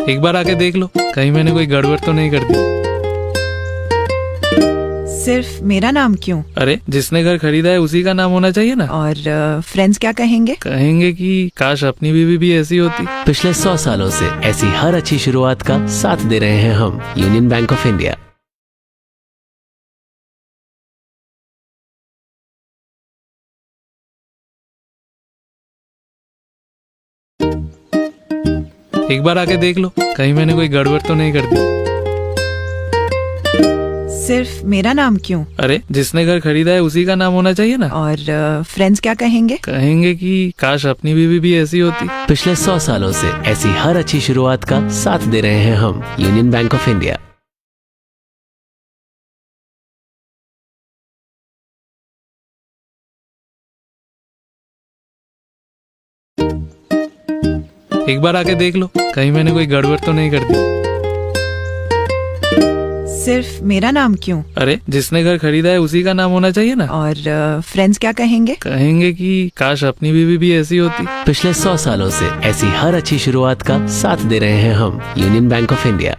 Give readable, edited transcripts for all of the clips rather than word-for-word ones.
एक बार आके देख लो, कहीं मैंने कोई गड़बड़ तो नहीं कर दी। सिर्फ मेरा नाम क्यों? अरे जिसने घर खरीदा है उसी का नाम होना चाहिए ना। और फ्रेंड्स क्या कहेंगे? कहेंगे कि काश अपनी बीवी भी ऐसी होती। पिछले 100 सालों से ऐसी हर अच्छी शुरुआत का साथ दे रहे हैं हम, यूनियन बैंक ऑफ इंडिया। एक बार आके देख लो, कहीं मैंने कोई गड़बड़ तो नहीं कर दी। सिर्फ मेरा नाम क्यों? अरे जिसने घर खरीदा है उसी का नाम होना चाहिए ना। और फ्रेंड्स क्या कहेंगे? कहेंगे कि काश अपनी बीवी भी ऐसी होती। पिछले 100 सालों से ऐसी हर अच्छी शुरुआत का साथ दे रहे हैं हम, यूनियन बैंक ऑफ इंडिया। एक बार आके देख लो, कहीं मैंने कोई गड़बड़ तो नहीं कर दी। सिर्फ मेरा नाम क्यों? अरे जिसने घर खरीदा है उसी का नाम होना चाहिए ना। और फ्रेंड्स क्या कहेंगे? कहेंगे कि काश अपनी बीवी भी ऐसी होती। पिछले 100 सालों से ऐसी हर अच्छी शुरुआत का साथ दे रहे हैं हम, यूनियन बैंक ऑफ इंडिया।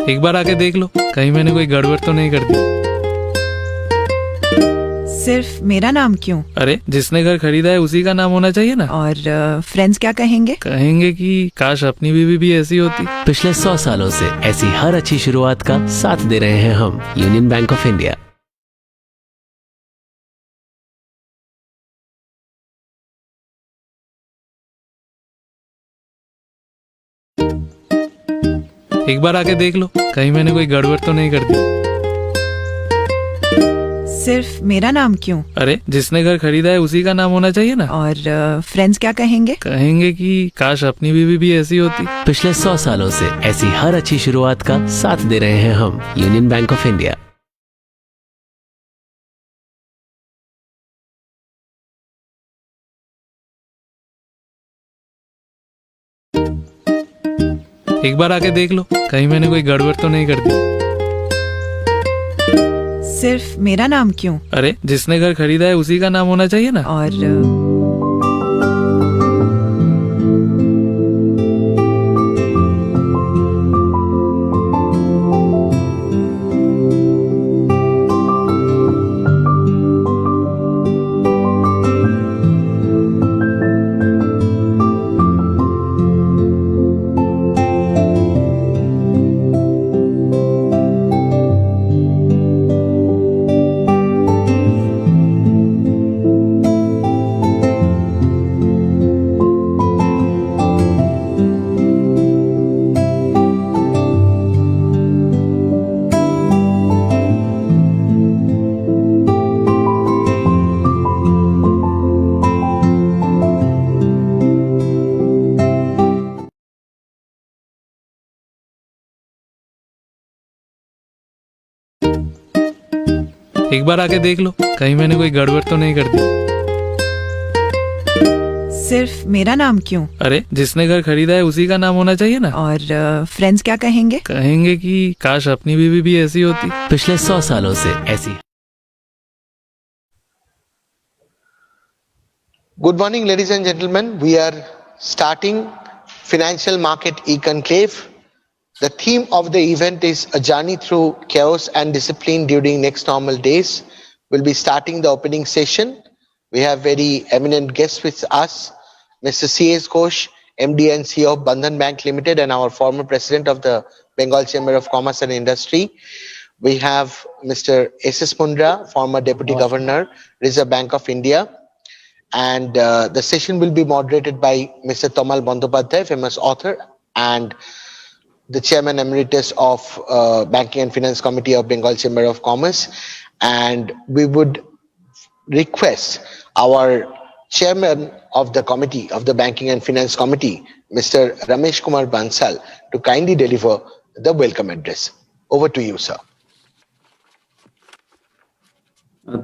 एक बार आके देख लो, कहीं मैंने कोई गड़बड़ तो नहीं कर दी। सिर्फ मेरा नाम क्यों? अरे जिसने घर खरीदा है उसी का नाम होना चाहिए ना। और फ्रेंड्स क्या कहेंगे? कहेंगे कि काश अपनी बीवी भी ऐसी होती। पिछले 100 सालों से ऐसी हर अच्छी शुरुआत का साथ दे रहे हैं हम, यूनियन बैंक ऑफ इंडिया। एक बार आके देख लो, कहीं मैंने कोई गड़बड़ तो नहीं कर दी। सिर्फ मेरा नाम क्यों? अरे जिसने घर खरीदा है उसी का नाम होना चाहिए ना। और फ्रेंड्स क्या कहेंगे? कहेंगे कि काश अपनी बीवी भी ऐसी होती। पिछले 100 सालों से ऐसी हर अच्छी शुरुआत का साथ दे रहे हैं हम, यूनियन बैंक ऑफ इंडिया। एक बार आके देख लो, कहीं मैंने कोई गड़बड़ तो नहीं कर दी। सिर्फ मेरा नाम क्यों? अरे जिसने घर खरीदा है उसी का नाम होना चाहिए ना। और एक बार आके देख लो, कहीं मैंने कोई गड़बड़ तो नहीं कर दी। सिर्फ मेरा नाम क्यों? अरे जिसने घर खरीदा है उसी का नाम होना चाहिए ना। और फ्रेंड्स क्या कहेंगे? कहेंगे कि काश अपनी बीवी भी ऐसी होती। पिछले 100 सालों से ऐसी। Good morning, ladies and gentlemen. We are starting Financial Market E-Conclave. The theme of the event is a journey through chaos and discipline during next normal days. We'll be starting the opening session. We have very eminent guests with us, Mr. C.S. Ghosh, MD and CEO of Bandhan Bank Limited and our former president of the Bengal Chamber of Commerce and Industry. We have Mr. S.S. Mundra, former Deputy Governor, Reserve Bank of India. And the session will be moderated by Mr. Tamal Bandyopadhyay, famous author and the Chairman Emeritus of Banking and Finance Committee of Bengal Chamber of Commerce. And we would request our Chairman of the Committee of the Banking and Finance Committee, Mr. Ramesh Kumar Bansal, to kindly deliver the welcome address. Over to you, sir.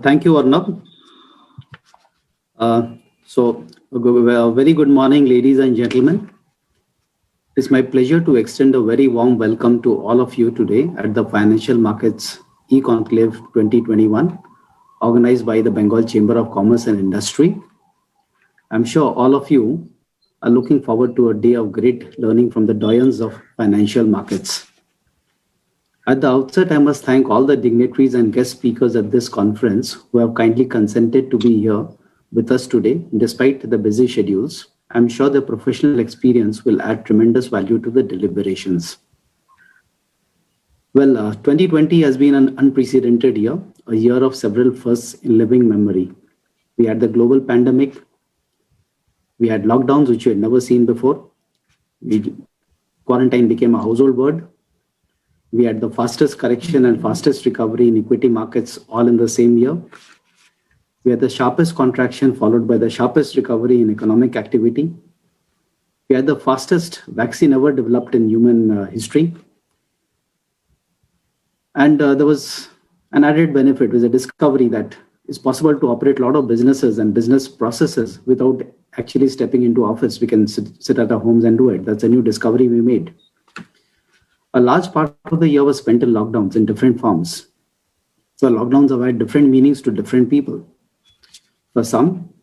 Thank you, Arnab. A very good morning, ladies and gentlemen. It's my pleasure to extend a very warm welcome to all of you today at the Financial Markets eConclave 2021, organized by the Bengal Chamber of Commerce and Industry. I'm sure all of you are looking forward to a day of great learning from the doyens of financial markets. At the outset, I must thank all the dignitaries and guest speakers at this conference who have kindly consented to be here with us today, despite the busy schedules. I'm sure their professional experience will add tremendous value to the deliberations. Well, 2020 has been an unprecedented year, a year of several firsts in living memory. We had the global pandemic. We had lockdowns, which we had never seen before. Quarantine became a household word. We had the fastest correction and fastest recovery in equity markets all in the same year. We had the sharpest contraction followed by the sharpest recovery in economic activity. We had the fastest vaccine ever developed in human history. And there was an added benefit with the discovery that it's possible to operate a lot of businesses and business processes without actually stepping into office. We can sit at our homes and do it. That's a new discovery we made. A large part of the year was spent in lockdowns in different forms. So lockdowns have had different meanings to different people. For some,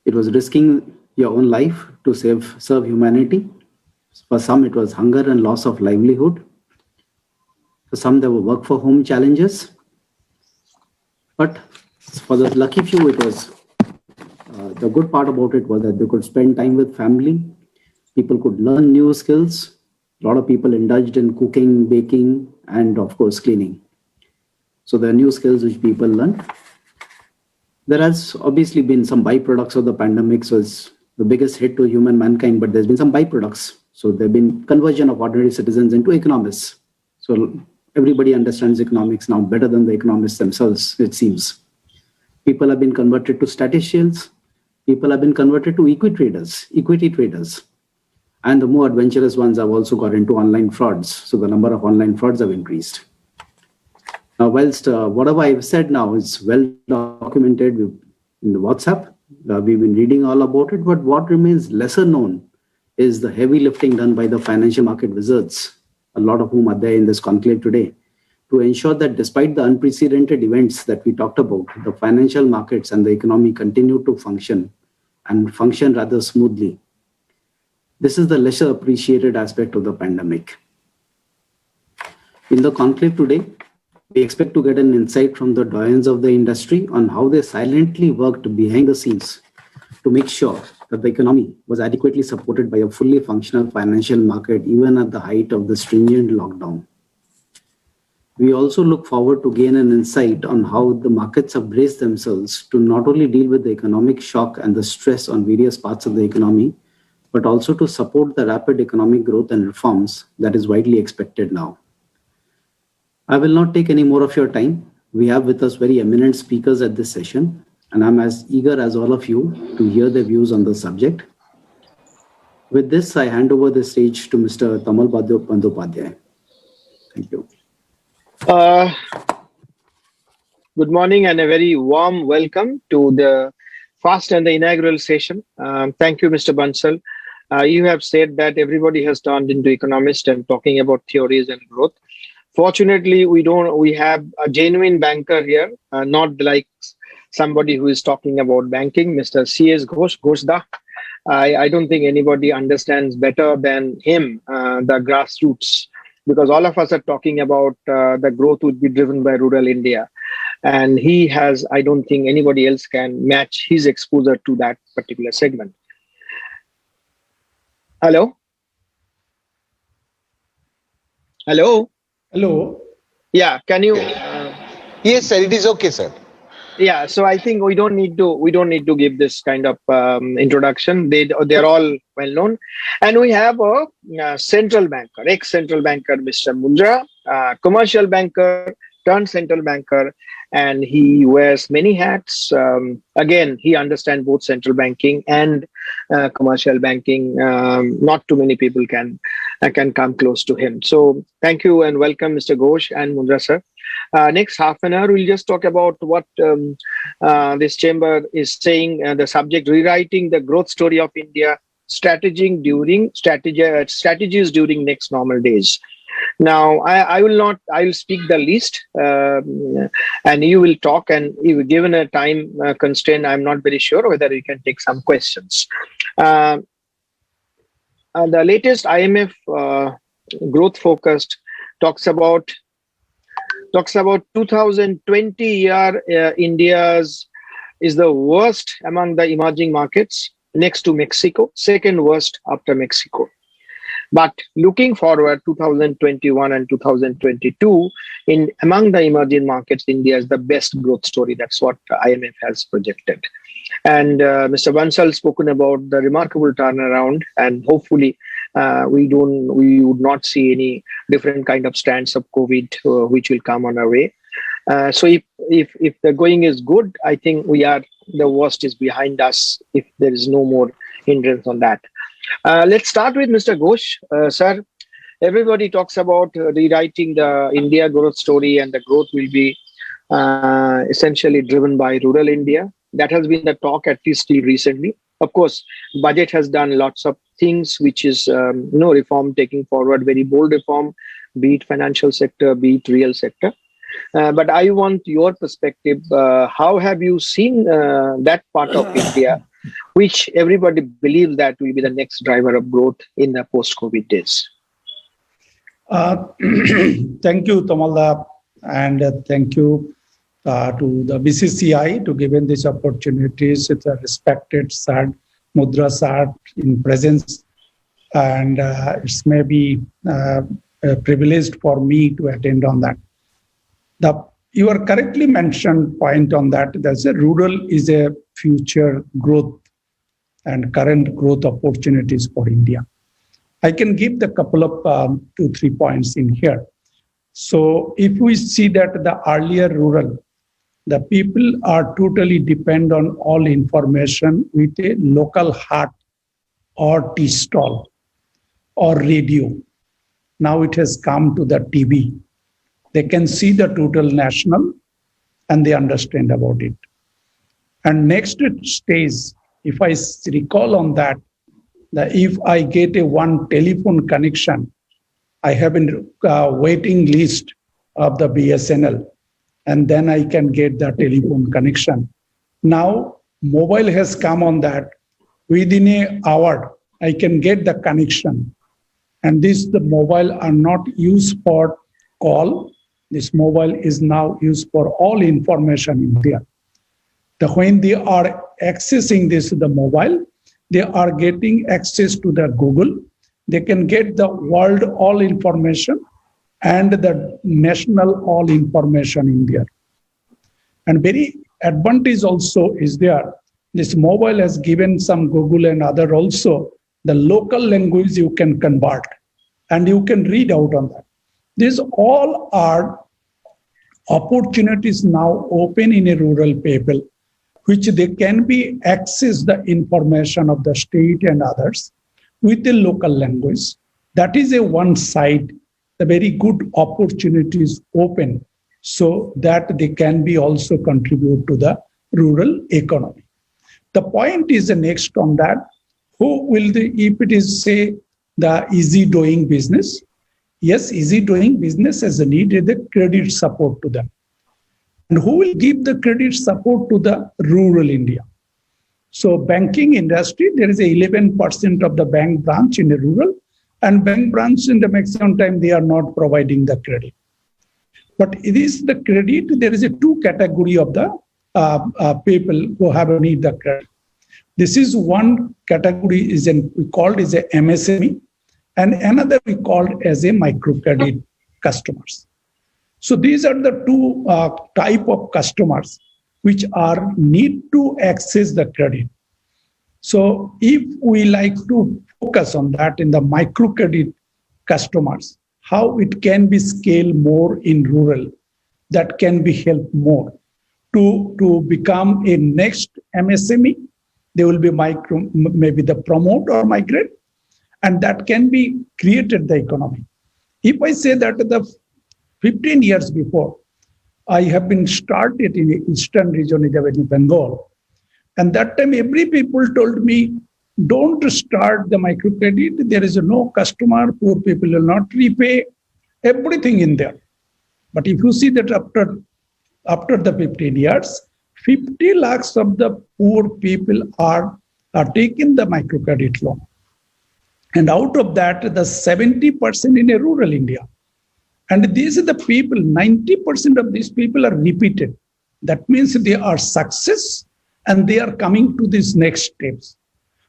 it was risking your own life to serve humanity. For some, it was hunger and loss of livelihood. For some, there were work for home challenges. But for the lucky few, it was the good part about it was that they could spend time with family. People could learn new skills. A lot of people indulged in cooking, baking, and of course, cleaning. So there are new skills which people learn. There has obviously been some byproducts of the pandemic. So it's the biggest hit to human mankind, but there's been some byproducts. So there have been conversion of ordinary citizens into economists. So everybody understands economics now better than the economists themselves, it seems. People have been converted to statisticians. People have been converted to equity traders. And the more adventurous ones have also got into online frauds. So the number of online frauds have increased. Now, whilst whatever I've said now is well documented in the WhatsApp, we've been reading all about it, but what remains lesser known is the heavy lifting done by the financial market wizards, a lot of whom are there in this conclave today, to ensure that despite the unprecedented events that we talked about, the financial markets and the economy continue to function and function rather smoothly. This is the lesser appreciated aspect of the pandemic. In the conclave today, we expect to get an insight from the doyens of the industry on how they silently worked behind the scenes to make sure that the economy was adequately supported by a fully functional financial market, even at the height of the stringent lockdown. We also look forward to gain an insight on how the markets have braced themselves to not only deal with the economic shock and the stress on various parts of the economy, but also to support the rapid economic growth and reforms that is widely expected now. I will not take any more of your time. We have with us very eminent speakers at this session, and I'm as eager as all of you to hear their views on the subject. With this, I hand over the stage to Mr. Tamal Bandyopadhyay. Thank you. Good morning and a very warm welcome to the first and the inaugural session. Thank you, Mr. Bansal. You have said that everybody has turned into economist and talking about theories and growth. Fortunately, we have a genuine banker here, not like somebody who is talking about banking, Mr. C.S. Ghoshda. I don't think anybody understands better than him the grassroots, because all of us are talking about the growth would be driven by rural India. And he has, I don't think anybody else can match his exposure to that particular segment. Hello? Hello? Hello. Yeah, can you? Yes, sir. It is okay, sir. Yeah, so I think we don't need to give this kind of introduction. They're all well known, and we have a central banker, ex-central banker, Mr. Mundra, commercial banker turned central banker, and he wears many hats. Again, he understands both central banking and commercial banking. Not too many people can come close to him. So thank you and welcome, Mr. Ghosh and Mundra sir. Next half an hour, we'll just talk about what this chamber is saying, the subject, rewriting the growth story of India, strategies during next normal days. Now, I will speak the least, and you will talk. And if given a time constraint, I'm not very sure whether you can take some questions. The latest IMF growth focused talks about 2020 year. India's is the worst among the emerging markets, next to Mexico, second worst after Mexico. But looking forward, 2021 and 2022, among the emerging markets, India is the best growth story. That's what IMF has projected. And Mr. Bansal spoken about the remarkable turnaround, and hopefully we would not see any different kind of strands of COVID which will come on our way. So if the going is good, I think the worst is behind us if there is no more hindrance on that. Let's start with Mr. Ghosh. Sir, everybody talks about rewriting the India growth story, and the growth will be essentially driven by rural India. That has been the talk, at least till recently. Of course, budget has done lots of things, which is reform taking forward, very bold reform, be it financial sector, be it real sector. But I want your perspective. How have you seen that part of India, which everybody believes that will be the next driver of growth in the post-COVID days? Thank you, Tamalda, and thank you to the BCCI to giving these opportunities. It's a respected Sir Mudra Sir in presence, and it's maybe privileged for me to attend on that. You are correctly mentioned point on that. There's a rural is a future growth and current growth opportunities for India. I can give the couple of 2-3 points in here. So if we see that the earlier rural, the people are totally depend on all information with a local hut or tea stall or radio. Now it has come to the TV. They can see the total national and they understand about it. And next stage, if I recall on that if I get a one telephone connection, I have a waiting list of the BSNL, and then I can get the telephone connection. Now, mobile has come on that. Within an hour, I can get the connection. And the mobile are not used for call. This mobile is now used for all information in there. When they are accessing the mobile, they are getting access to the Google. They can get the world all information and the national all information in there. And very advantage also is there. This mobile has given some Google and other also the local language you can convert and you can read out on that. These all are opportunities now open in a rural people, which they can be access the information of the state and others with the local language. That is a one side, the very good opportunities open so that they can be also contribute to the rural economy. The point is the next on that, who will if it is say the easy doing business, yes, easy doing business has a need the credit support to them. And who will give the credit support to the rural India? So banking industry, there is 11% of the bank branch in the rural, and bank branch in the maximum time, they are not providing the credit. But it is the credit, there is a two category of the people who have a need the credit. This is one category we called as a MSME, and another we called as a microcredit customers. So these are the two type of customers which are need to access the credit. So if we like to focus on that in the microcredit customers, how it can be scaled more in rural, that can be helped more to become a next MSME. They will be maybe the promote or migrate, and that can be created the economy. If I say that the 15 years before, I have been started in the eastern region in Bengal. And that time, every people told me, don't start the microcredit. There is no customer, poor people will not repay. everything in there. But if you see that after the 15 years, 50 lakhs of the poor people are taking the microcredit loan. And out of that, the 70% in a rural India. And these are the people, 90% of these people are repeated. That means they are success and they are coming to these next steps.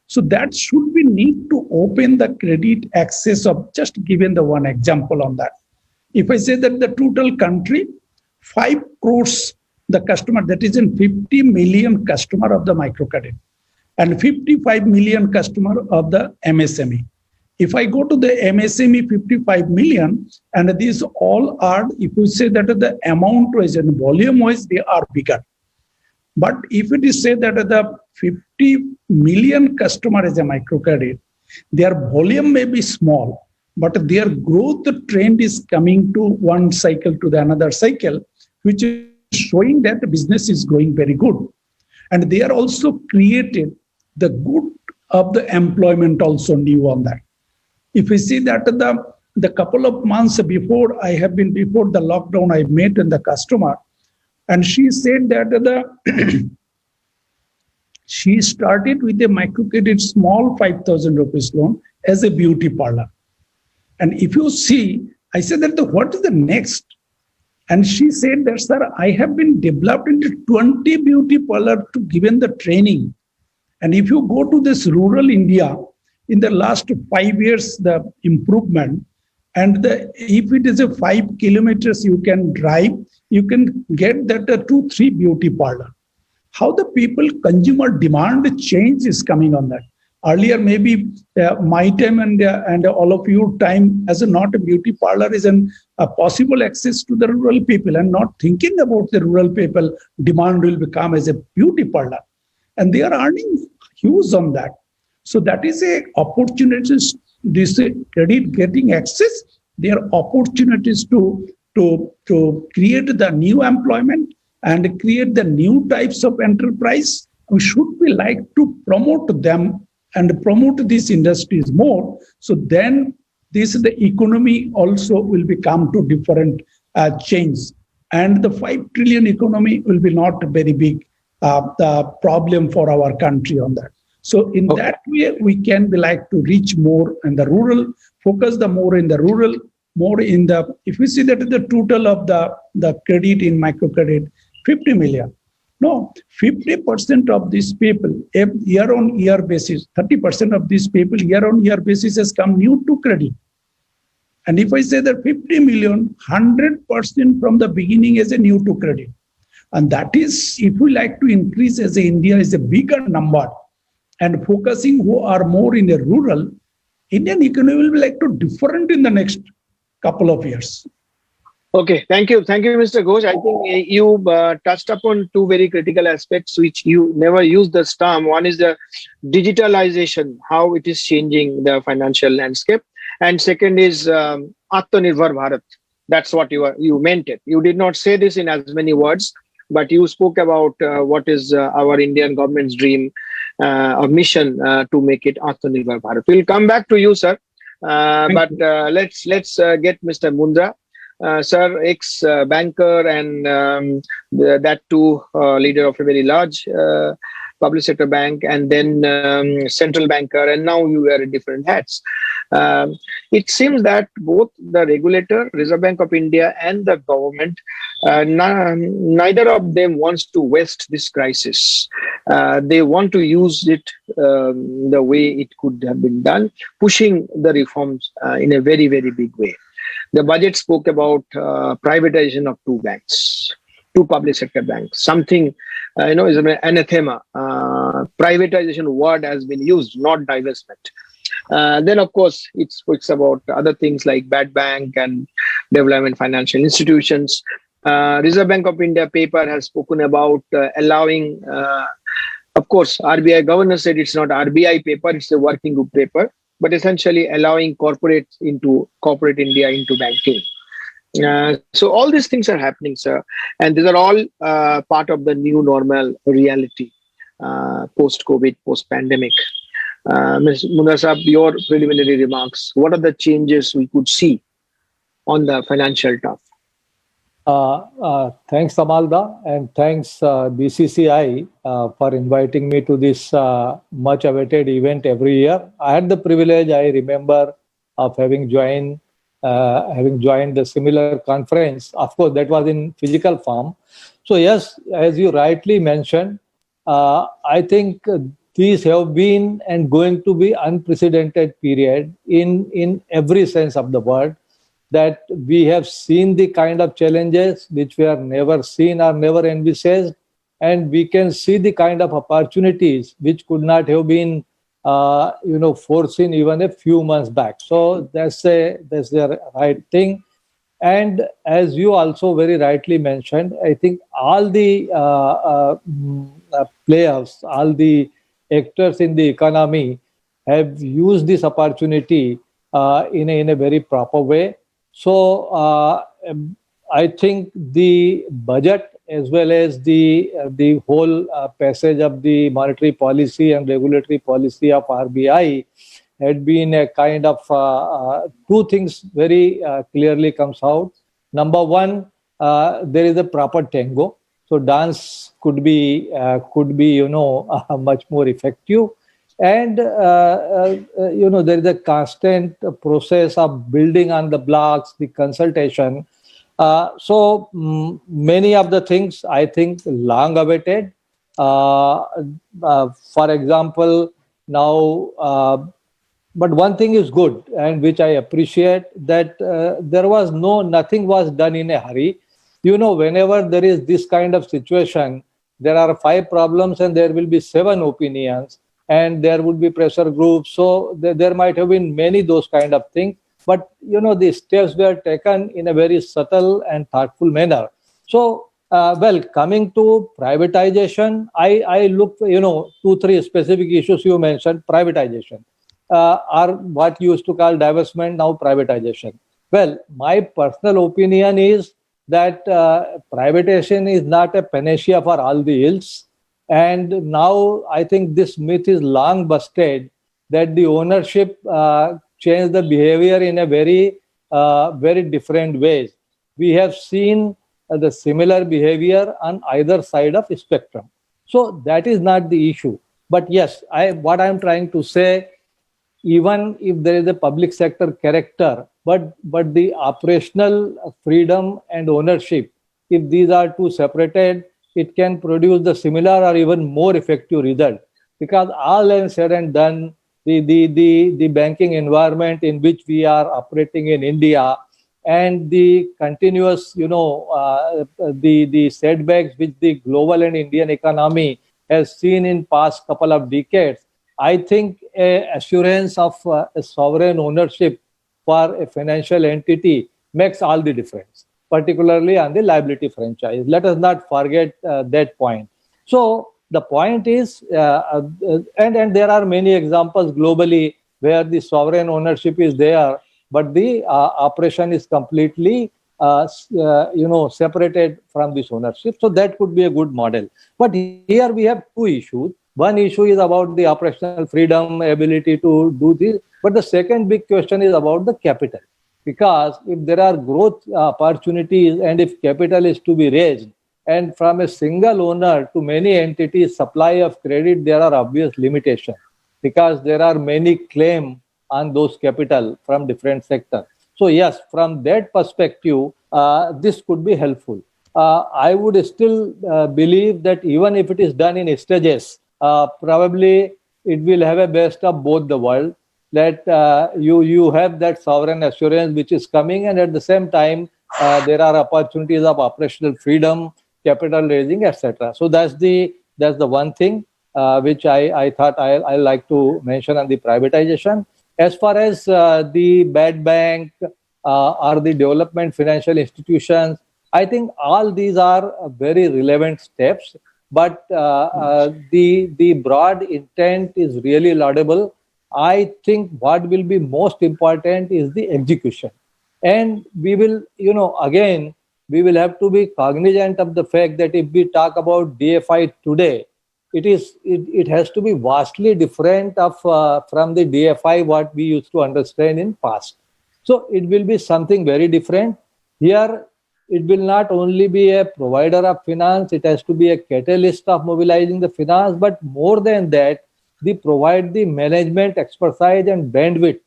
So that should we need to open the credit access of, just given the one example on that. If I say that the total country, 5 crores, the customer, that is in 50 million customer of the microcredit and 55 million customer of the MSME. If I go to the MSME 55 million, and these all are, if we say that the amount wise and volume wise, they are bigger. But if it is said that the 50 million customer is a microcredit, their volume may be small, but their growth trend is coming to one cycle to the another cycle, which is showing that the business is going very good. And they are also created the good of the employment also new on that. If we see that the couple of months before before the lockdown, I met in the customer, and she said that she started with a microcredit small 5,000 rupees loan as a beauty parlor. And if you see, I said that what is the next? And she said that, sir, I have been developed into 20 beauty parlor to given the training. And if you go to this rural India, in the last 5 years, the improvement, and if it is a 5 kilometers you can drive, you can get that 2-3 beauty parlor. How the people consumer demand change is coming on that. Earlier, maybe my time and all of your time as not a beauty parlor is a possible access to the rural people, and not thinking about the rural people, demand will become as a beauty parlor. And they are earning huge on that. So that is a opportunities, this credit getting access, there are opportunities to create the new employment and create the new types of enterprise. We should be like to promote them and promote these industries more. So then the economy also will become to different change. And the 5 trillion economy will be not a very big problem for our country on that. So in that way, we can be like to reach more in the rural, focus the more in the rural, more in the, if we see that the total of the credit in microcredit, 50 million. No, 50% of these people, year on year basis, 30% of these people year on year basis has come new to credit. And if I say that 50 million, 100% from the beginning is a new to credit. And that is, if we like to increase as a India is a bigger number, and focusing who are more in the rural, Indian economy will be like to different in the next couple of years. Okay, thank you. Thank you, Mr. Ghosh. I think you touched upon 2 very critical aspects which you never used this term. One is the digitalization, how it is changing the financial landscape. And second is Atmanirbhar Bharat. That's what you meant it. You did not say this in as many words, but you spoke about what is our Indian government's dream, a mission to make it Atmanirbhar Bharat. We'll come back to you, sir. But let's get Mr. Mundra. Sir, ex-banker and that too leader of a very large public sector bank, and then central banker, and now you wear different hats. It seems that both the regulator, Reserve Bank of India, and the government, neither of them wants to waste this crisis. They want to use it the way it could have been done, pushing the reforms in a very, very big way. The budget spoke about privatization of 2 banks, 2 public sector banks. Something, is an anathema. Privatization word has been used, not divestment. Then, of course, it speaks about other things like bad bank and development financial institutions. Reserve Bank of India paper has spoken about allowing, of course, RBI governor said it's not RBI paper, it's a working group paper, but essentially allowing corporate India into banking. So all these things are happening, sir. And these are all part of the new normal reality, post-COVID, post-pandemic. Ms. Mundra Saab, your preliminary remarks. What are the changes we could see on the financial turf? Thanks, Amalda, and thanks BCCI for inviting me to this much-awaited event every year. I had the privilege, I remember, of having joined the similar conference. Of course, that was in physical form. So yes, as you rightly mentioned, I think these have been and going to be unprecedented period in every sense of the word. That we have seen the kind of challenges which we have never seen or never envisaged, and we can see the kind of opportunities which could not have been, foreseen even a few months back. So that's the right thing. And as you also very rightly mentioned, I think all the players, all the actors in the economy have used this opportunity in a very proper way. So I think the budget as well as the whole passage of the monetary policy and regulatory policy of RBI had been a kind of two things very clearly comes out. Number one, there is a proper tango. So dance could be much more effective. And, there is a constant process of building on the blocks, the consultation. So many of the things, I think, long awaited. For example, now, but one thing is good, and which I appreciate, that nothing was done in a hurry. Whenever there is this kind of situation, there are 5 problems and there will be 7 opinions. And there would be pressure groups. So there might have been many those kind of things. But, the steps were taken in a very subtle and thoughtful manner. So, coming to privatization, I look, 2-3 specific issues you mentioned. Privatization are what you used to call divestment, now privatization. Well, my personal opinion is that privatization is not a panacea for all the ills. And now I think this myth is long busted that the ownership changed the behavior in a very, very different ways. We have seen the similar behavior on either side of the spectrum. So that is not the issue. But yes, what I'm trying to say, even if there is a public sector character, but the operational freedom and ownership, if these are two separated, it can produce the similar or even more effective result. Because all said and done, the banking environment in which we are operating in India and the continuous, the setbacks which the global and Indian economy has seen in past couple of decades, I think assurance of a sovereign ownership for a financial entity makes all the difference, particularly on the liability franchise. Let us not forget that point. So the point is, and there are many examples globally where the sovereign ownership is there, but the operation is completely, separated from this ownership. So that could be a good model. But here we have 2 issues. One issue is about the operational freedom, ability to do this. But the second big question is about the capital. Because if there are growth opportunities and if capital is to be raised, and from a single owner to many entities, supply of credit, there are obvious limitations because there are many claims on those capital from different sectors. So yes, from that perspective, this could be helpful. I would still believe that even if it is done in stages, probably it will have a best of both the world. That you have that sovereign assurance which is coming, and at the same time there are opportunities of operational freedom, capital raising, etc. So that's the one thing which I thought I like to mention on the privatization. As far as the bad bank or the development financial institutions, I think all these are very relevant steps. But the broad intent is really laudable. I think what will be most important is the execution. And we will, again, we will have to be cognizant of the fact that if we talk about DFI today, it has to be vastly different from the DFI what we used to understand in past. So it will be something very different. Here, it will not only be a provider of finance, it has to be a catalyst of mobilizing the finance, but more than that, they provide the management expertise and bandwidth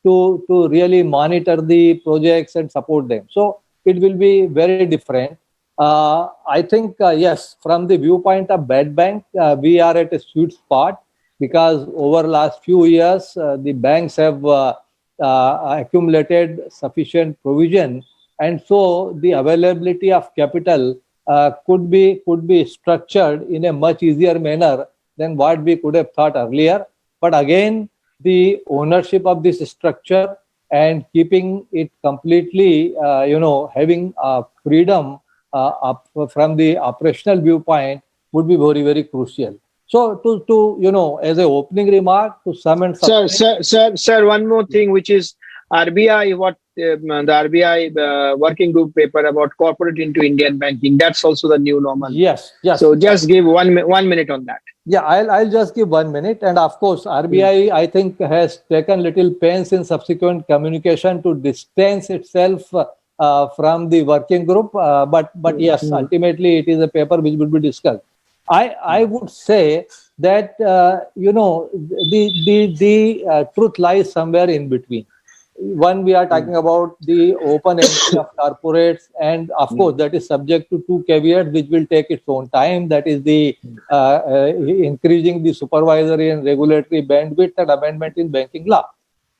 to really monitor the projects and support them. So it will be very different. I think, yes, from the viewpoint of bad bank, we are at a sweet spot because over last few years, the banks have accumulated sufficient provision, and so the availability of capital could be structured in a much easier manner than what we could have thought earlier. But again, the ownership of this structure and keeping it completely, having freedom from the operational viewpoint would be very, very crucial. So to as an opening remark, to sum and Sir, one more thing, which is RBI, the RBI working group paper about corporate into Indian banking. That's also the new normal. Yes. So just give 1 minute on that. Yeah, I'll just give 1 minute. And of course, RBI, I think, has taken little pains in subsequent communication to distance itself from the working group. But yes, ultimately, it is a paper which will be discussed. I would say that, the truth lies somewhere in between. One, we are talking about the open entry of corporates, and of course, that is subject to two caveats, which will take its own time. That is the increasing the supervisory and regulatory bandwidth and amendment in banking law.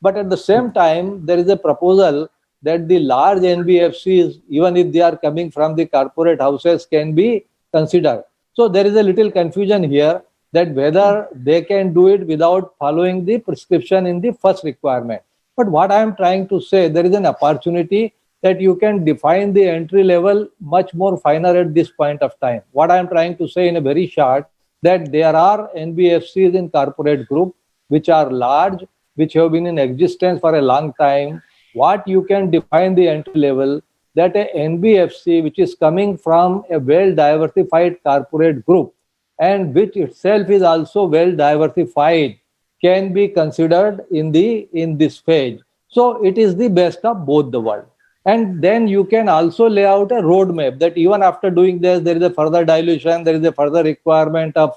But at the same time, there is a proposal that the large NBFCs, even if they are coming from the corporate houses, can be considered. So there is a little confusion here that whether they can do it without following the prescription in the first requirement. But what I am trying to say, there is an opportunity that you can define the entry level much more finer at this point of time. What I am trying to say in a very short, that there are NBFCs in corporate group which are large, which have been in existence for a long time. What you can define the entry level, that a NBFC which is coming from a well-diversified corporate group and which itself is also well-diversified can be considered in this phase. So it is the best of both the world. And then you can also lay out a roadmap that even after doing this, there is a further dilution, there is a further requirement of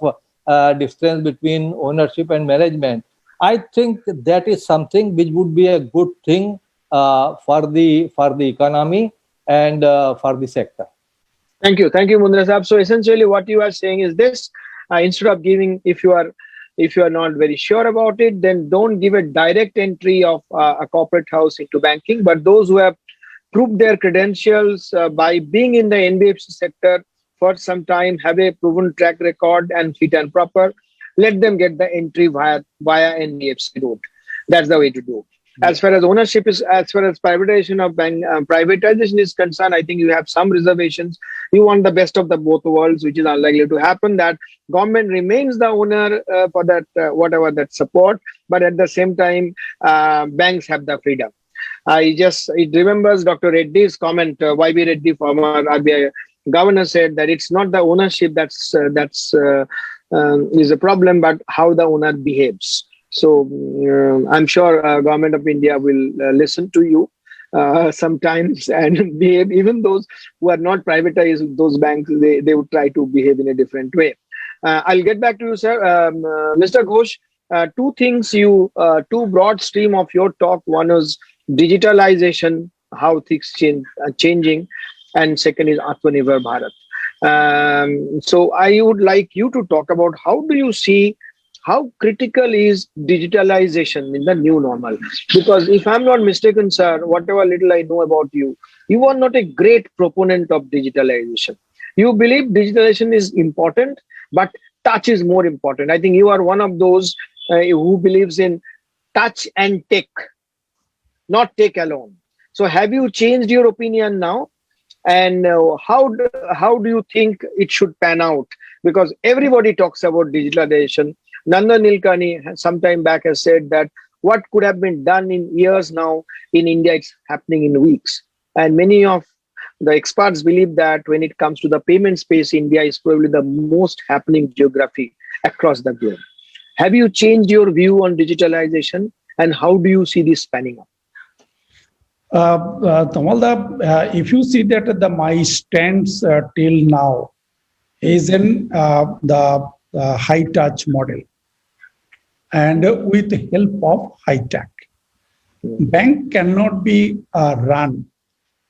distance between ownership and management. I think that is something which would be a good thing for the economy and for the sector. Thank you, Mundra Saab. So essentially, what you are saying is this: instead of giving, if you are not very sure about it, then don't give a direct entry of a corporate house into banking. But those who have proved their credentials by being in the NBFC sector for some time, have a proven track record and fit and proper, let them get the entry via NBFC route. That's the way to do. As far as ownership is, as far as privatization of privatization is concerned, I think you have some reservations. You want the best of the both worlds, which is unlikely to happen. That government remains the owner for that whatever that support, but at the same time, banks have the freedom. It remembers Dr. Reddy's comment. YB Reddy, former RBI governor, said that it's not the ownership that's is a problem, but how the owner behaves. So I'm sure government of India will listen to you sometimes and behave. Even those who are not privatized, those banks, they would try to behave in a different way. I'll get back to you, sir. Mr. Ghosh, two things two broad stream of your talk. One is digitalization, how things changing, and second is Atmanirbhar Bharat. So I would like you to talk about how do you see how critical is digitalization in the new normal? Because if I'm not mistaken, sir, whatever little I know about you, you are not a great proponent of digitalization. You believe digitalization is important, but touch is more important. I think you are one of those who believes in touch and tech, not tech alone. So have you changed your opinion now? And how do you think it should pan out? Because everybody talks about digitalization. Nandan Nilekani some time back has said that what could have been done in years now in India, it's happening in weeks. And many of the experts believe that when it comes to the payment space, India is probably the most happening geography across the globe. Have you changed your view on digitalization, and how do you see this panning out? Tamalda, if you see that my stance till now is in the high touch model and with the help of high tech. Bank cannot be run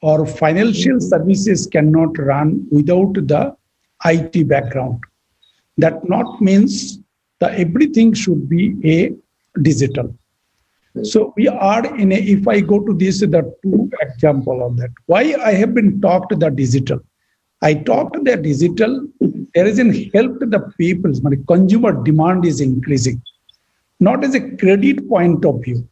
or financial services cannot run without the IT background. That not means that everything should be a digital. So we are in a, if I go to this, the two example of that. Why I have been talked the digital. I talked the digital, there is an help to the people, consumer demand is increasing. Not as a credit point of view.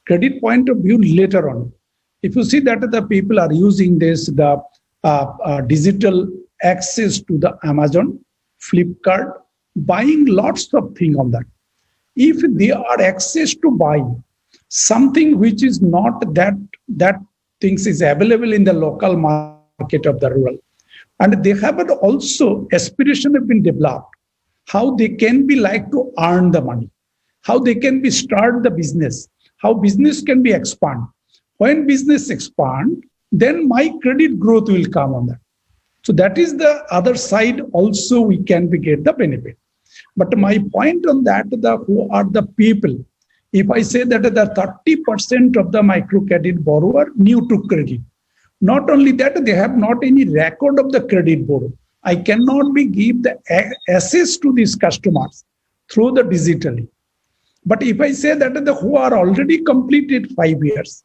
Credit point of view later on. If you see that the people are using this, the digital access to the Amazon, Flipkart, buying lots of things on that. If they are access to buy something which is not that things is available in the local market of the rural, and they have also aspiration have been developed, how they can be like to earn the money, how they can be start the business, how business can be expand. When business expand, then my credit growth will come on that. So that is the other side also we can be get the benefit. But my point on that, who are the people, if I say that the 30% of the microcredit borrower new to credit, not only that, they have not any record of the credit borrow. I cannot be give the access to these customers through the digitally. But if I say that the who are already completed 5 years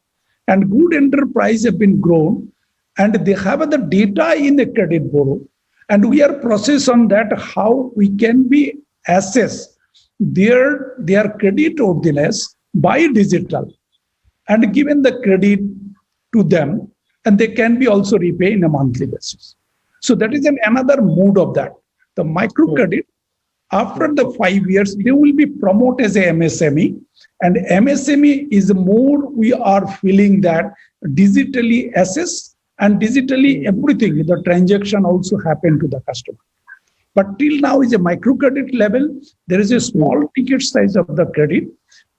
and good enterprise have been grown and they have the data in the credit borrow, and we are process on that how we can be assess their credit worthiness by digital and given the credit to them, and they can be also repay in a monthly basis. So that is another mode of that. The microcredit, after the 5 years, they will be promoted as a MSME, and MSME is more we are feeling that digitally assess and digitally everything, the transaction also happen to the customer. But till now is a microcredit level, there is a small ticket size of the credit.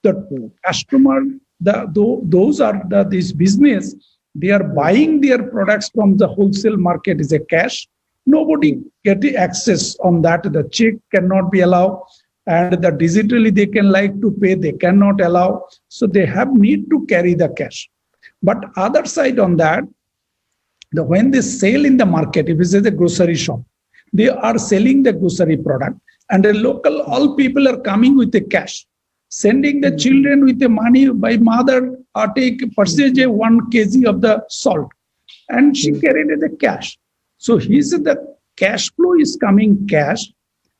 The customer, those are this business, they are buying their products from the wholesale market is a cash. Nobody getting access on that. The check cannot be allowed, and the digitally they can like to pay, they cannot allow. So they have need to carry the cash. But other side on that, when they sell in the market, if it's a grocery shop, they are selling the grocery product, and the local all people are coming with the cash, sending the children with the money by mother or take purchase 1 kg of the salt, and she carried the cash. So the cash flow is coming cash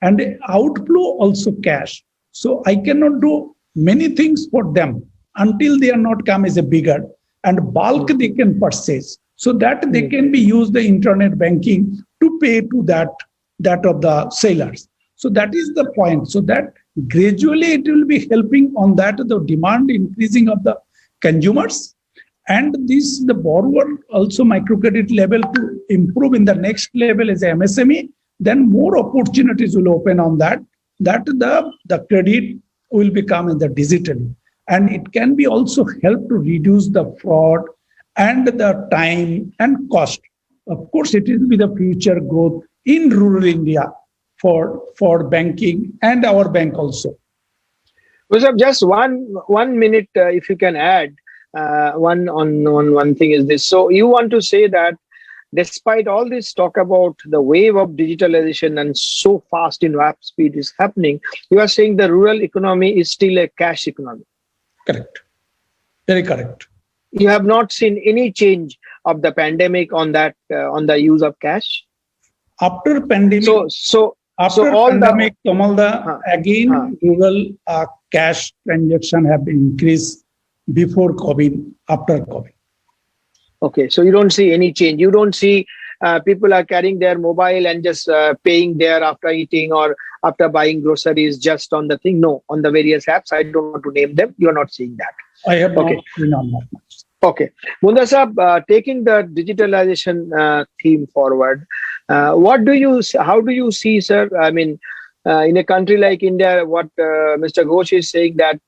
and outflow also cash. So I cannot do many things for them until they are not come as a bigger and bulk they can purchase. So that they can be used the internet banking to pay to that of the sellers. So that is the point. So that gradually it will be helping on that the demand increasing of the consumers, and this the borrower also microcredit level to improve in the next level as a MSME. Then more opportunities will open on that the credit will become in the digitally, and it can be also help to reduce the fraud and the time and cost. Of course, it will be the future growth in rural India for banking and our bank also. Well, just one minute, if you can add one thing is this. So you want to say that despite all this talk about the wave of digitalization and so fast in warp speed is happening, you are saying the rural economy is still a cash economy. Correct. Very correct. You have not seen any change of the pandemic on that on the use of cash after pandemic. After all pandemic, again rural cash transaction have been increased before COVID, after COVID. Okay, so you don't see any change. You don't see people are carrying their mobile and just paying there after eating or after buying groceries just on the thing. No, on the various apps. I don't want to name them. You are not seeing that. I have not seen on that much. Okay. Munda Sahab, taking the digitalization theme forward, how do you see, sir? I mean, in a country like India, what Mr. Ghosh is saying that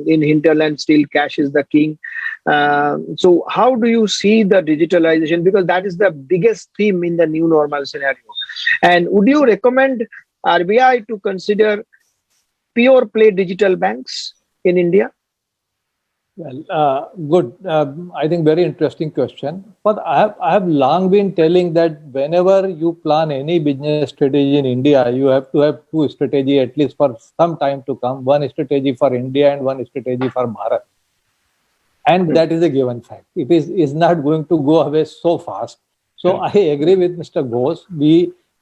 in hinterland still cash is the king. So how do you see the digitalization? Because that is the biggest theme in the new normal scenario. And would you recommend RBI to consider pure play digital banks in India? Well, good. I think very interesting question. But I have long been telling that whenever you plan any business strategy in India, you have to have two strategy at least for some time to come. One strategy for India and one strategy for Bharat. And that is a given fact. It is not going to go away so fast. So I agree with Mr. Ghosh.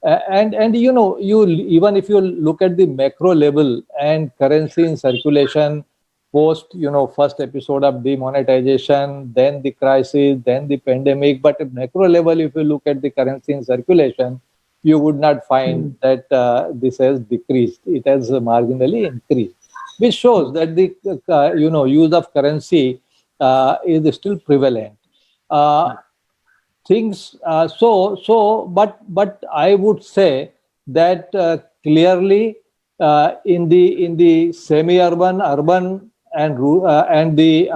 And you know, even if you look at the macro level and currency in circulation, post, first episode of demonetization, then the crisis, then the pandemic. But at macro level, if you look at the currency in circulation, you would not find that this has decreased. It has marginally increased, which shows that the use of currency is still prevalent. But I would say that clearly in the semi-urban, urban, and the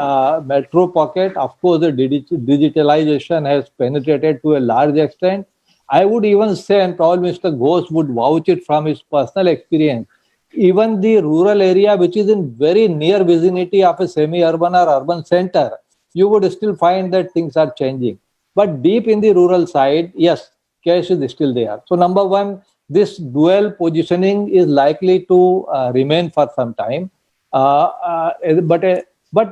metro pocket, of course, the digitalization has penetrated to a large extent. I would even say, and probably Mr. Ghosh would vouch it from his personal experience, even the rural area, which is in very near vicinity of a semi-urban or urban center, you would still find that things are changing. But deep in the rural side, yes, cash is still there. So number one, this dual positioning is likely to remain for some time. But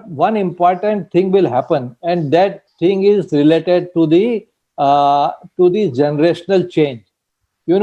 one important thing will happen, and that thing is related to the generational change. When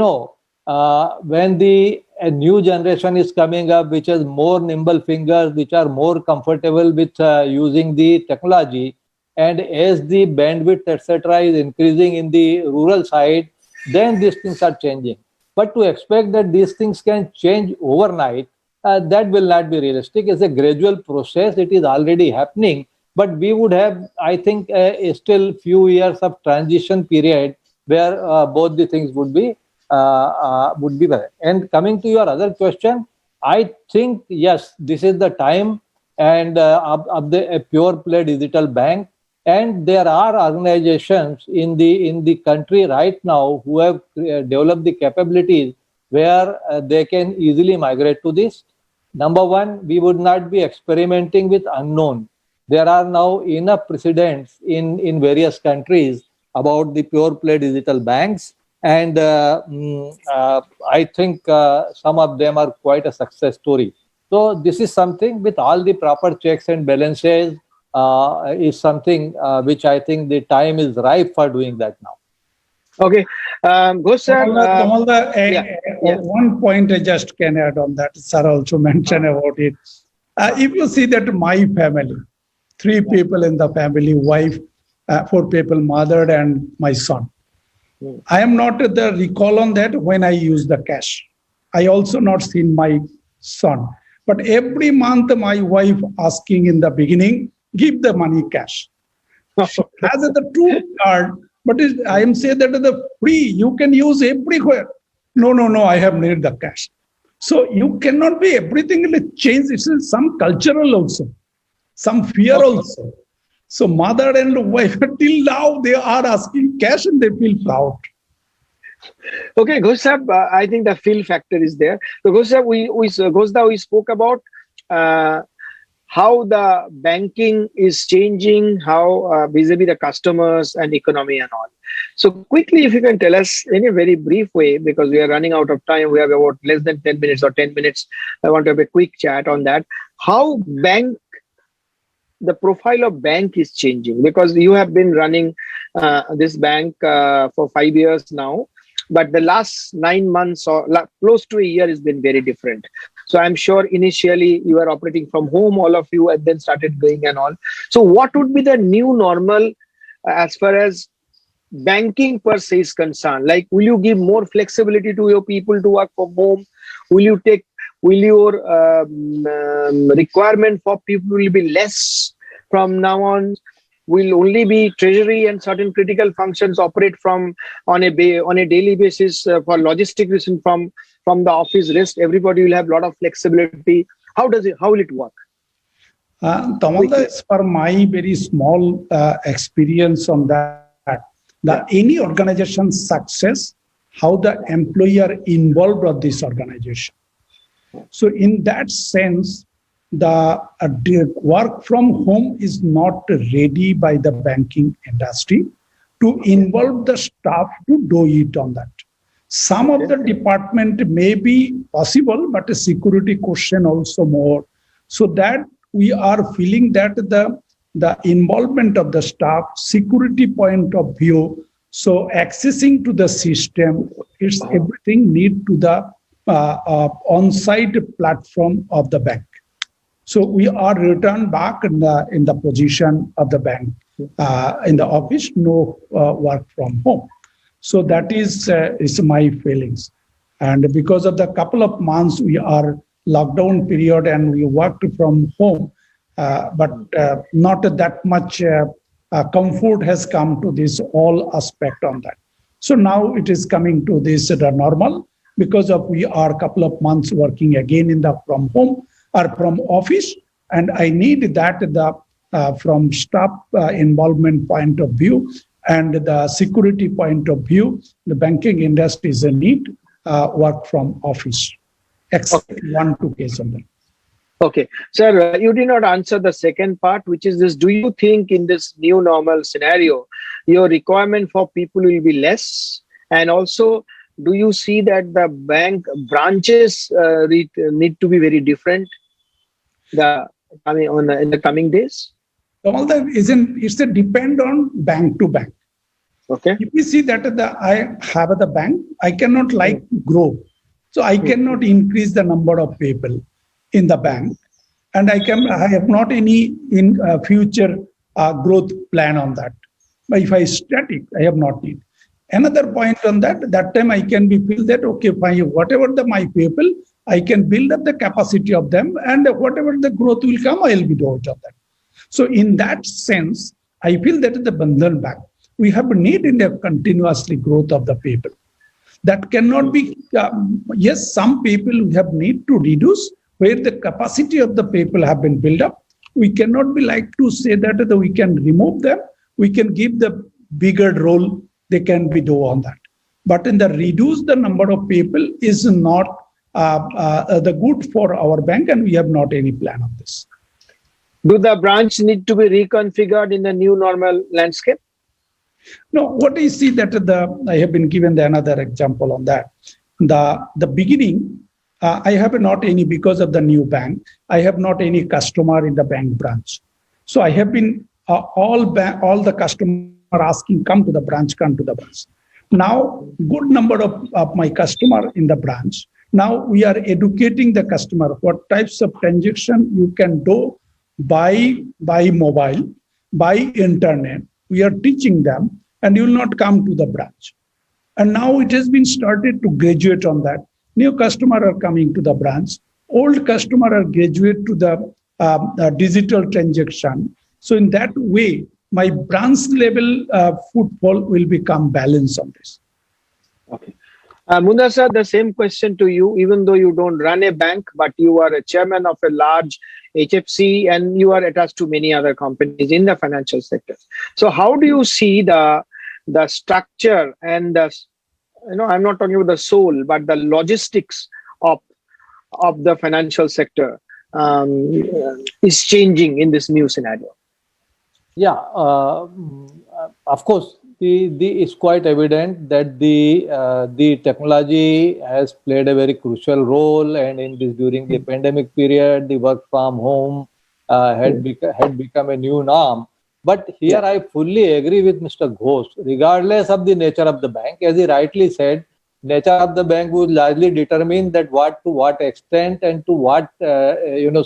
a new generation is coming up, which has more nimble fingers, which are more comfortable with using the technology, and as the bandwidth, etc., is increasing in the rural side, then these things are changing. But to expect that these things can change overnight, that will not be realistic. It's a gradual process. It is already happening, but we would have, I think, still few years of transition period where both the things would be there. And coming to your other question, I think yes, this is the time and of the pure play digital bank. And there are organizations in the country right now who have developed the capabilities where they can easily migrate to this. Number one, we would not be experimenting with unknown. There are now enough precedents in various countries about the pure play digital banks. And I think some of them are quite a success story. So this is something with all the proper checks and balances is something which I think the time is ripe for doing that now. Okay. Ghosh sir. One point I just can add on that. Sir also mentioned about it. If you see that my family, 3 people in the family, wife, 4 people, mother and my son. I am not the recall on that when I use the cash. I also not seen my son. But every month my wife asking in the beginning, give the money cash. She has the true card, but I am saying that the free, you can use everywhere. No, I have need the cash. So you cannot be everything will change. It is some cultural also, some fear also. So mother and wife till now they are asking cash and they feel proud. Okay, Ghosh sahab, I think the feel factor is there. So Ghosh sahab, we spoke about how the banking is changing, how vis-a-vis the customers and economy and all. So quickly, if you can tell us in a very brief way, because we are running out of time, we have about less than 10 minutes or 10 minutes. I want to have a quick chat on that. How the profile of bank is changing, because you have been running this bank for 5 years now, but the last 9 months or close to a year has been very different. So I'm sure initially you were operating from home, all of you, and then started going and all. So what would be the new normal as far as banking per se is concerned? Like, will you give more flexibility to your people to work from home? Will your requirement for people will be less from now on? Will only be treasury and certain critical functions operate on a daily basis for logistic reason from the office rest? Everybody will have a lot of flexibility. How will it work? Tamalda, as per my very small experience on that, any organization's success, how the employee are involved with this organization. So in that sense, the work from home is not ready by the banking industry to involve the staff to do it on that. Some of the department may be possible, but a security question also more. So that we are feeling that the involvement of the staff, security point of view, so accessing to the system, it's everything need to the on-site platform of the bank. So we are returned back in the position of the bank in the office, no work from home. So that is my feelings. And because of the couple of months we are lockdown period and we worked from home, but not that much comfort has come to this all aspect on that. So now it is coming to this the normal because of we are a couple of months working again in the from home or from office, and I need that the from staff involvement point of view and the security point of view, the banking industry is a need work from office, except 1-2 cases on that. Okay, sir, you did not answer the second part, which is this: do you think in this new normal scenario, your requirement for people will be less? And also, do you see that the bank branches need to be very different in the coming days? All that it's a depend on bank to bank. Okay. If you see that I have the bank, I cannot like to grow. So I cannot increase the number of people in the bank, and I have not any in future growth plan on that. But if I static, I have not need. Another point on that time I can be feel that okay, fine, whatever my people, I can build up the capacity of them, and whatever the growth will come, I will be doing of that. So in that sense, I feel that the Bandhan Bank, we have a need in the continuously growth of the people. That cannot be, yes, some people we have need to reduce where the capacity of the people have been built up. We cannot be like to say that we can remove them. We can give the bigger role they can be do on that. But in the reduce the number of people is not the good for our bank, and we have not any plan of this. Do the branch need to be reconfigured in the new normal landscape? No, what I see that I have been given another example on that. The beginning, I have not any, because of the new bank, I have not any customer in the bank branch. So I have been all the customer asking, come to the branch. Now, good number of my customer in the branch. Now we are educating the customer what types of transaction you can do by mobile, by internet. We are teaching them, and you will not come to the branch. And now it has been started to graduate on that. New customer are coming to the branch. Old customer are graduate to the digital transaction. So in that way, my branch level footfall will become balanced on this. Okay. Mundhar sir, the same question to you. Even though you don't run a bank, but you are a chairman of a large HFC and you are attached to many other companies in the financial sector. So how do you see the structure and I'm not talking about the soul, but the logistics of the financial sector is changing in this new scenario? Yeah, of course, it's quite evident that the technology has played a very crucial role, and during the pandemic period, the work from home had become a new norm. But here I fully agree with Mr. Ghosh. Regardless of the nature of the bank, as he rightly said, nature of the bank would largely determine that to what extent and to what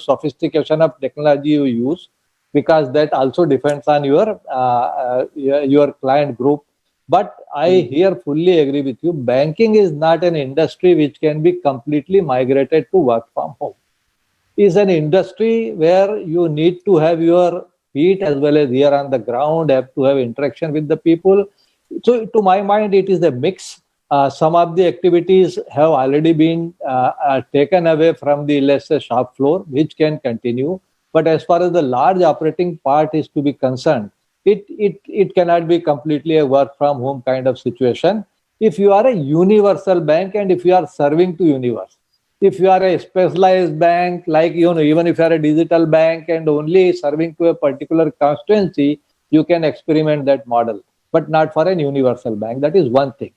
sophistication of technology you use, because that also depends on your client group. But I here fully agree with you. Banking is not an industry which can be completely migrated to work from home. It's an industry where you need to have your feet as well as here on the ground, have to have interaction with the people. So to my mind, it is a mix. Some of the activities have already been taken away from the, let's say, shop floor, which can continue. But as far as the large operating part is to be concerned, it cannot be completely a work from home kind of situation. If you are a universal bank and if you are serving to universe, if you are a specialized bank, like, even if you are a digital bank and only serving to a particular constituency, you can experiment that model, but not for an universal bank. That is one thing.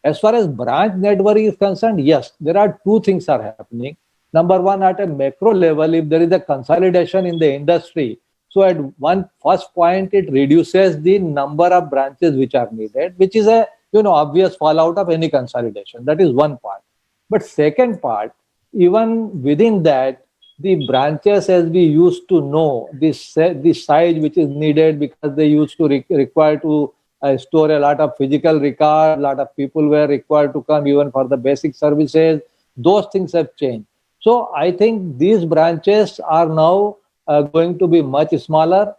As far as branch network is concerned, yes, there are two things are happening. Number one, at a macro level, if there is a consolidation in the industry, so at one first point, it reduces the number of branches which are needed, which is a obvious fallout of any consolidation. That is one part. But second part, even within that, the branches, as we used to know, this size which is needed, because they used to require to store a lot of physical record, a lot of people were required to come even for the basic services. Those things have changed. So I think these branches are now going to be much smaller,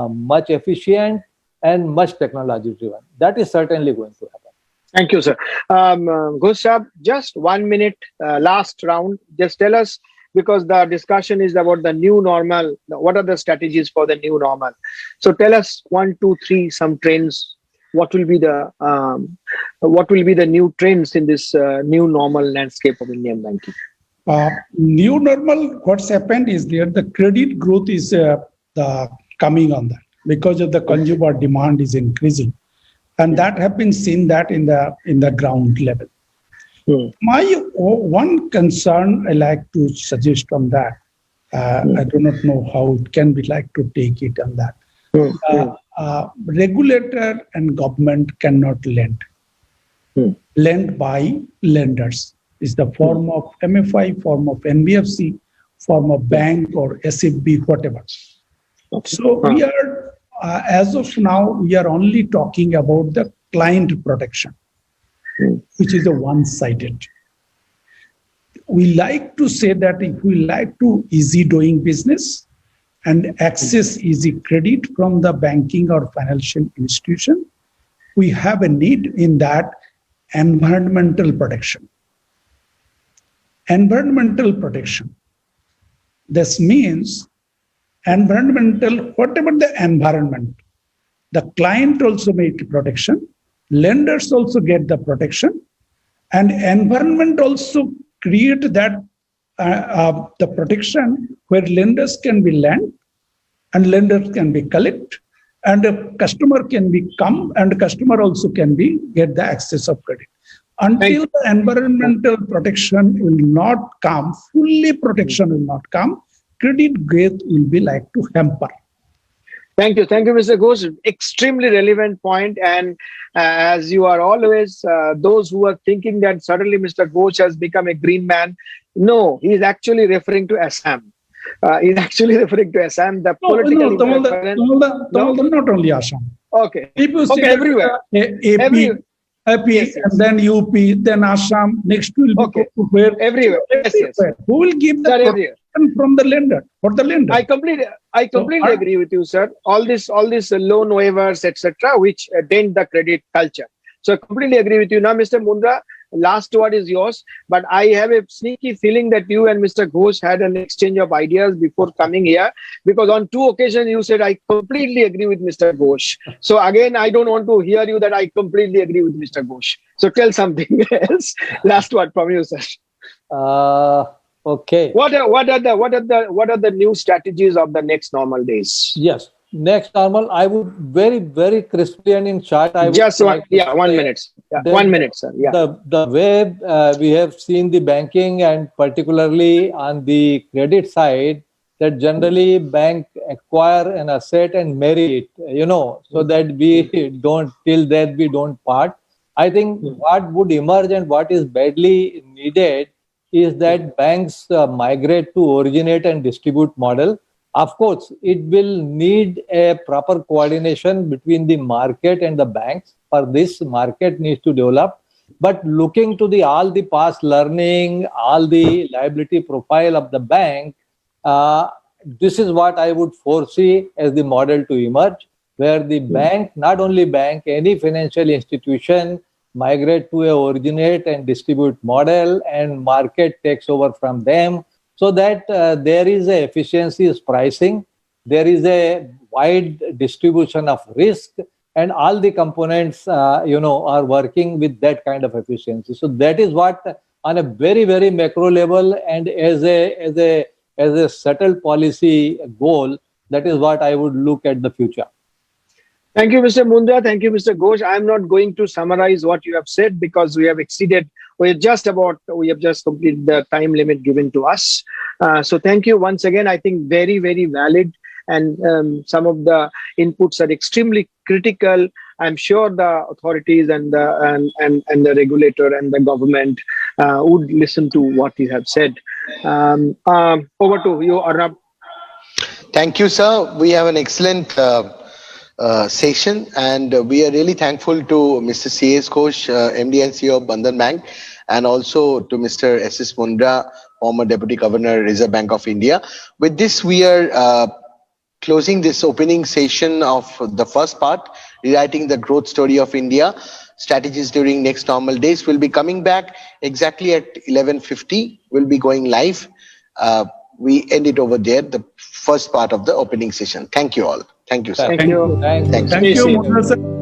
much efficient, and much technology driven. That is certainly going to happen. Thank you, sir. Ghosh, just 1 minute, last round. Just tell us, because the discussion is about the new normal. What are the strategies for the new normal? So tell us 1, 2, 3 some trends. What will be the new trends in this new normal landscape of Indian banking? New normal, what's happened is there the credit growth is coming on that because of the consumer demand is increasing, and that have been seen that in the ground level. My one concern I like to suggest on that, I do not know how it can be like to take it on that. Regulator and government cannot lend. Lend by lenders is the form of MFI, form of NBFC, form of bank or SFB, whatever. So we are, as of now, we are only talking about the client protection, which is a one-sided. We like to say that if we like to easy doing business and access easy credit from the banking or financial institution, we have a need in that environmental protection. Environmental protection. This means environmental, whatever the environment, the client also make protection, lenders also get the protection, and environment also create that the protection where lenders can be lent and lenders can be collect, and a customer can be come and customer also can be get the access of credit. Until the environmental protection will not come, fully protection will not come, credit growth will be like to hamper. Thank you, Mr. Ghosh. Extremely relevant point. And as you are always those who are thinking that suddenly Mr. Ghosh has become a green man, no, he is actually referring to Assam. He's actually referring to Assam. The political not only Assam. Okay. People say everywhere. AP, yes. And then UP, then Assam. Next will be where everywhere. Yes. Who will give the protection from the lender for the lender? I completely agree with you, sir. All this loan waivers, etc., which dent the credit culture. So I completely agree with you. Now, Mr. Mundra, last word is yours. But I have a sneaky feeling that you and Mr. Ghosh had an exchange of ideas before coming here, because on 2 occasions you said, I completely agree with Mr. Ghosh. So again, I don't want to hear you that I completely agree with Mr. Ghosh. So tell something else. Last word from you, sir. Okay. What are the new strategies of the next normal days? Yes. Next normal, I would very, very crisply and in short, I would just 1 minute. Yeah, 1 minute, sir. Yeah. The way we have seen the banking and particularly on the credit side, that generally bank acquire an asset and marry it, so that we don't, till that we don't part. I think what would emerge and what is badly needed is that banks migrate to originate and distribute model. Of course, it will need a proper coordination between the market and the banks. For this, market needs to develop. But looking to all the past learning, all the liability profile of the bank, this is what I would foresee as the model to emerge, where the bank, not only bank, any financial institution migrate to a originate and distribute model, and market takes over from them. so that there is a efficiency pricing, there is a wide distribution of risk, and all the components are working with that kind of efficiency. So that is what, on a very, very macro level and as a settled policy goal, that is what I would look at the future. Thank you, Mr. Mundra. Thank you, Mr. Ghosh. I'm not going to summarize what you have said because we have exceeded. We have just completed the time limit given to us. So thank you once again. I think very, very valid, and some of the inputs are extremely critical. I'm sure the authorities and the regulator and the government would listen to what you have said. Over to you, Arnab. Thank you, sir. We have an excellent session, and we are really thankful to Mr. C.S. Ghosh, MD and CEO of Bandhan Bank, and also to Mr. S.S. Mundra, former Deputy Governor, Reserve Bank of India. With this, we are closing this opening session of the first part, rewriting the growth story of India, strategies during next normal days. We'll be coming back exactly at 11:50. We'll be going live. We end it over there, the first part of the opening session. Thank you all. Thank you, sir. Thank you. Thank you. Thank you, Mundra sir.